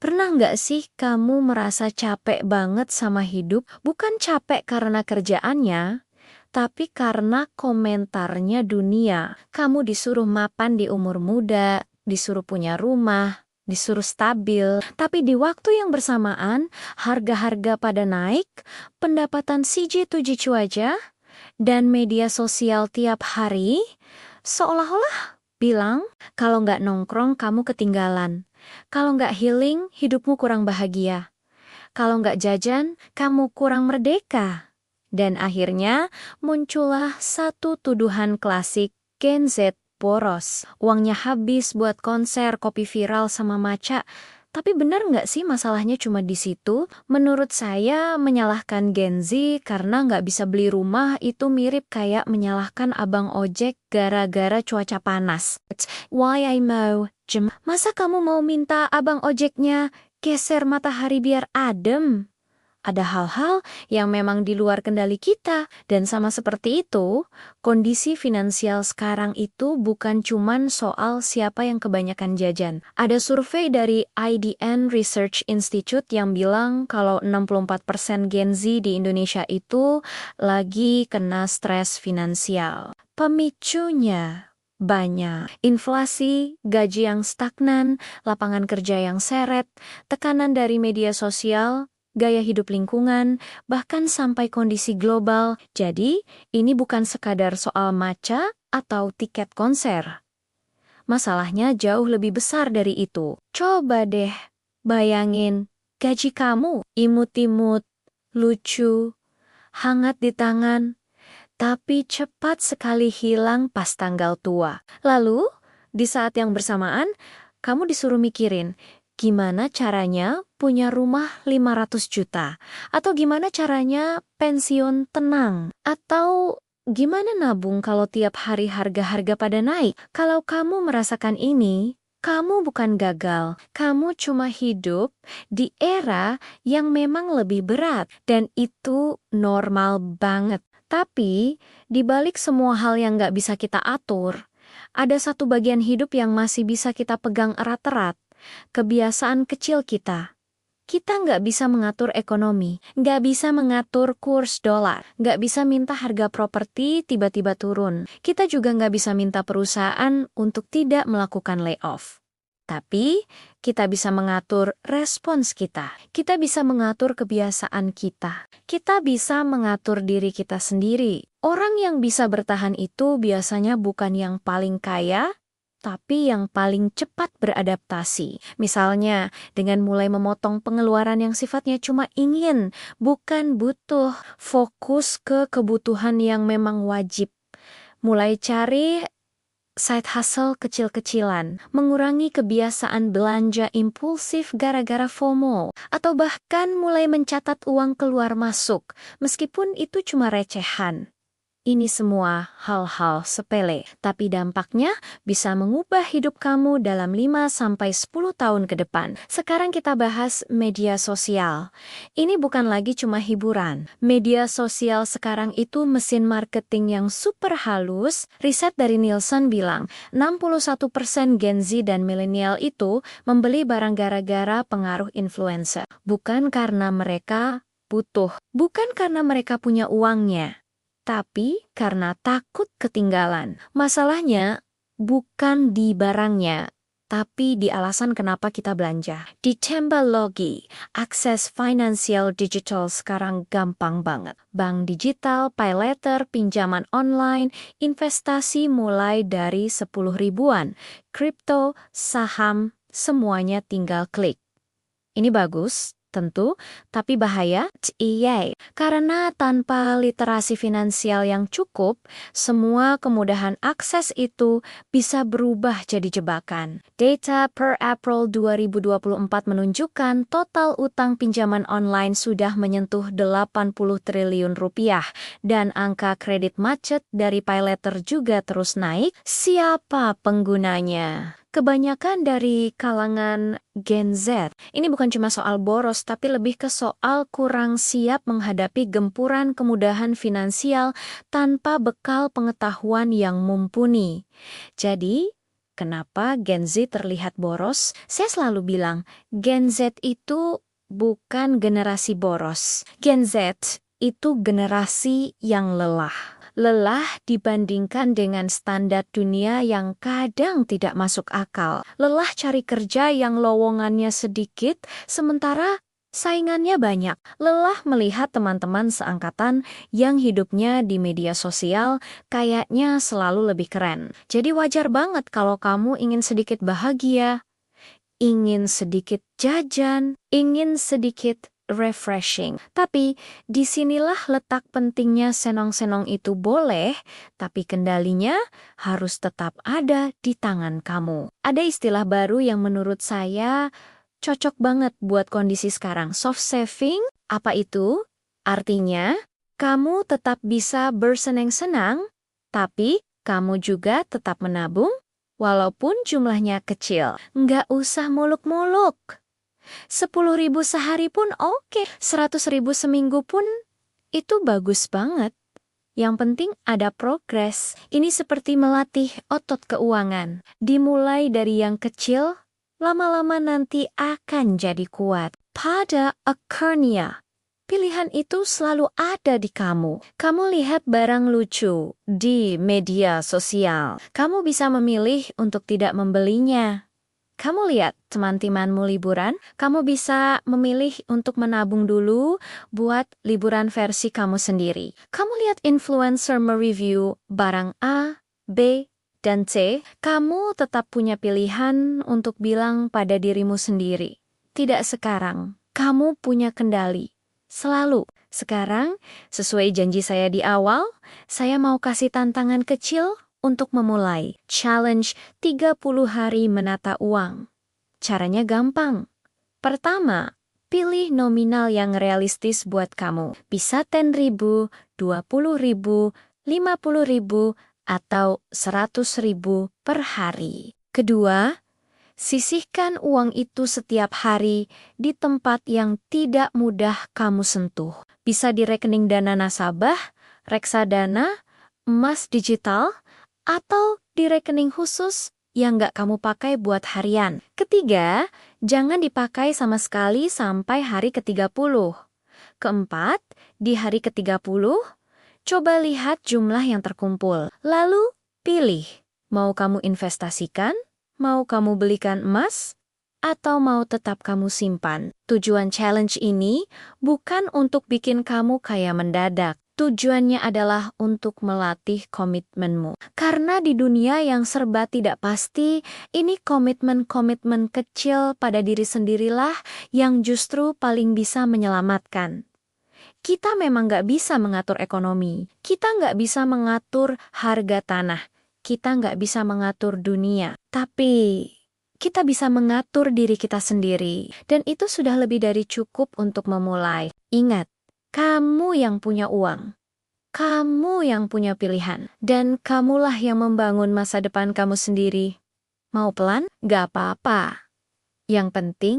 Pernah nggak sih kamu merasa capek banget sama hidup? Bukan capek karena kerjaannya, tapi karena komentarnya dunia. Kamu disuruh mapan di umur muda, disuruh punya rumah, disuruh stabil. Tapi di waktu yang bersamaan, harga-harga pada naik, pendapatan CJ7 cuaca, dan media sosial tiap hari, seolah-olah bilang, kalau nggak nongkrong kamu ketinggalan. Kalau nggak healing, hidupmu kurang bahagia. Kalau nggak jajan, kamu kurang merdeka. Dan akhirnya muncullah satu tuduhan klasik, Gen Z boros. Uangnya habis buat konser, kopi viral sama maca. Tapi benar nggak sih masalahnya cuma di situ? Menurut saya menyalahkan Gen Z karena nggak bisa beli rumah itu mirip kayak menyalahkan abang ojek gara-gara cuaca panas. Why I mau? Masa kamu mau minta abang ojeknya geser matahari biar adem? Ada hal-hal yang memang di luar kendali kita, dan sama seperti itu, kondisi finansial sekarang itu bukan cuman soal siapa yang kebanyakan jajan. Ada survei dari IDN Research Institute yang bilang kalau 64% Gen Z di Indonesia itu lagi kena stres finansial. Pemicunya banyak. Inflasi, gaji yang stagnan, lapangan kerja yang seret, tekanan dari media sosial, gaya hidup lingkungan, bahkan sampai kondisi global. Jadi, ini bukan sekadar soal maca atau tiket konser. Masalahnya jauh lebih besar dari itu. Coba deh, bayangin, gaji kamu imut-imut, lucu, hangat di tangan, tapi cepat sekali hilang pas tanggal tua. Lalu, di saat yang bersamaan, kamu disuruh mikirin, gimana caranya punya rumah 500 juta? Atau gimana caranya pensiun tenang? Atau gimana nabung kalau tiap hari harga-harga pada naik? Kalau kamu merasakan ini, kamu bukan gagal. Kamu cuma hidup di era yang memang lebih berat. Dan itu normal banget. Tapi, di balik semua hal yang nggak bisa kita atur, ada satu bagian hidup yang masih bisa kita pegang erat-erat. Kebiasaan kecil kita. Kita nggak bisa mengatur ekonomi, nggak bisa mengatur kurs dolar, nggak bisa minta harga properti tiba-tiba turun. Kita juga nggak bisa minta perusahaan untuk tidak melakukan layoff. Tapi, kita bisa mengatur respons kita. Kita bisa mengatur kebiasaan kita. Kita bisa mengatur diri kita sendiri. Orang yang bisa bertahan itu biasanya bukan yang paling kaya, tapi yang paling cepat beradaptasi. Misalnya, dengan mulai memotong pengeluaran yang sifatnya cuma ingin, bukan butuh. Fokus ke kebutuhan yang memang wajib. Mulai cari side hustle kecil-kecilan, mengurangi kebiasaan belanja impulsif gara-gara FOMO, atau bahkan mulai mencatat uang keluar masuk, meskipun itu cuma recehan. Ini semua hal-hal sepele, tapi dampaknya bisa mengubah hidup kamu dalam 5-10 tahun ke depan. Sekarang kita bahas media sosial. Ini bukan lagi cuma hiburan. Media sosial sekarang itu mesin marketing yang super halus. Riset dari Nielsen bilang, 61% Gen Z dan milenial itu membeli barang gara-gara pengaruh influencer. Bukan karena mereka butuh, bukan karena mereka punya uangnya, tapi karena takut ketinggalan. Masalahnya bukan di barangnya, tapi di alasan kenapa kita belanja. Ditambah lagi, akses finansial digital sekarang gampang banget. Bank digital, pay later, pinjaman online, investasi mulai dari 10 ribuan. Kripto, saham, semuanya tinggal klik. Ini bagus, tentu, tapi bahaya? Iya, karena tanpa literasi finansial yang cukup, semua kemudahan akses itu bisa berubah jadi jebakan. Data per April 2024 menunjukkan total utang pinjaman online sudah menyentuh 80 triliun rupiah, dan angka kredit macet dari paylater juga terus naik. Siapa penggunanya? Kebanyakan dari kalangan Gen Z. Ini bukan cuma soal boros, tapi lebih ke soal kurang siap menghadapi gempuran kemudahan finansial tanpa bekal pengetahuan yang mumpuni. Jadi, Kenapa Gen Z terlihat boros? Saya selalu bilang, Gen Z itu bukan generasi boros. Gen Z itu generasi yang lelah. Lelah dibandingkan dengan standar dunia yang kadang tidak masuk akal. Lelah cari kerja yang lowongannya sedikit, sementara saingannya banyak. Lelah melihat teman-teman seangkatan yang hidupnya di media sosial kayaknya selalu lebih keren. Jadi wajar banget kalau kamu ingin sedikit bahagia, ingin sedikit jajan, ingin sedikit refreshing. Tapi disinilah letak pentingnya senong-senong itu boleh, tapi kendalinya harus tetap ada di tangan kamu. Ada istilah baru yang menurut saya cocok banget buat kondisi sekarang. Soft saving, apa itu? Artinya, kamu tetap bisa bersenang-senang, tapi kamu juga tetap menabung, walaupun jumlahnya kecil. Nggak usah muluk-muluk. 10.000 sehari pun oke. 100.000 seminggu pun itu bagus banget. Yang penting ada progres. Ini seperti melatih otot keuangan. Dimulai dari yang kecil, lama-lama nanti akan jadi kuat. Pada akhirnya, pilihan itu selalu ada di kamu. Kamu lihat barang lucu di media sosial. Kamu bisa memilih untuk tidak membelinya. Kamu lihat teman-temanmu liburan, kamu bisa memilih untuk menabung dulu buat liburan versi kamu sendiri. Kamu lihat influencer mereview barang A, B, dan C, kamu tetap punya pilihan untuk bilang pada dirimu sendiri. Tidak sekarang, kamu punya kendali. Selalu. Sekarang, sesuai janji saya di awal, saya mau kasih tantangan kecil untuk memulai. Challenge 30 hari menata uang. Caranya gampang. Pertama, pilih nominal yang realistis buat kamu. Bisa 10.000, 20.000, 50.000, atau 100.000 per hari. Kedua, sisihkan uang itu setiap hari di tempat yang tidak mudah kamu sentuh. Bisa di rekening dana nasabah, reksadana, emas digital, atau di rekening khusus yang nggak kamu pakai buat harian. Ketiga, jangan dipakai sama sekali sampai hari ke-30. Keempat, di hari ke-30, coba lihat jumlah yang terkumpul. Lalu, pilih. Mau kamu investasikan? Mau kamu belikan emas? Atau mau tetap kamu simpan? Tujuan challenge ini bukan untuk bikin kamu kaya mendadak. Tujuannya adalah untuk melatih komitmenmu. Karena di dunia yang serba tidak pasti, ini komitmen-komitmen kecil pada diri sendirilah yang justru paling bisa menyelamatkan. Kita memang nggak bisa mengatur ekonomi. Kita nggak bisa mengatur harga tanah. Kita nggak bisa mengatur dunia. Tapi kita bisa mengatur diri kita sendiri. Dan itu sudah lebih dari cukup untuk memulai. Ingat, kamu yang punya uang. Kamu yang punya pilihan. Dan kamulah yang membangun masa depan kamu sendiri. Mau pelan? Gak apa-apa. Yang penting,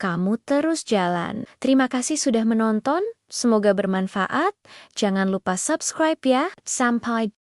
kamu terus jalan. Terima kasih sudah menonton. Semoga bermanfaat. Jangan lupa subscribe ya. Sampai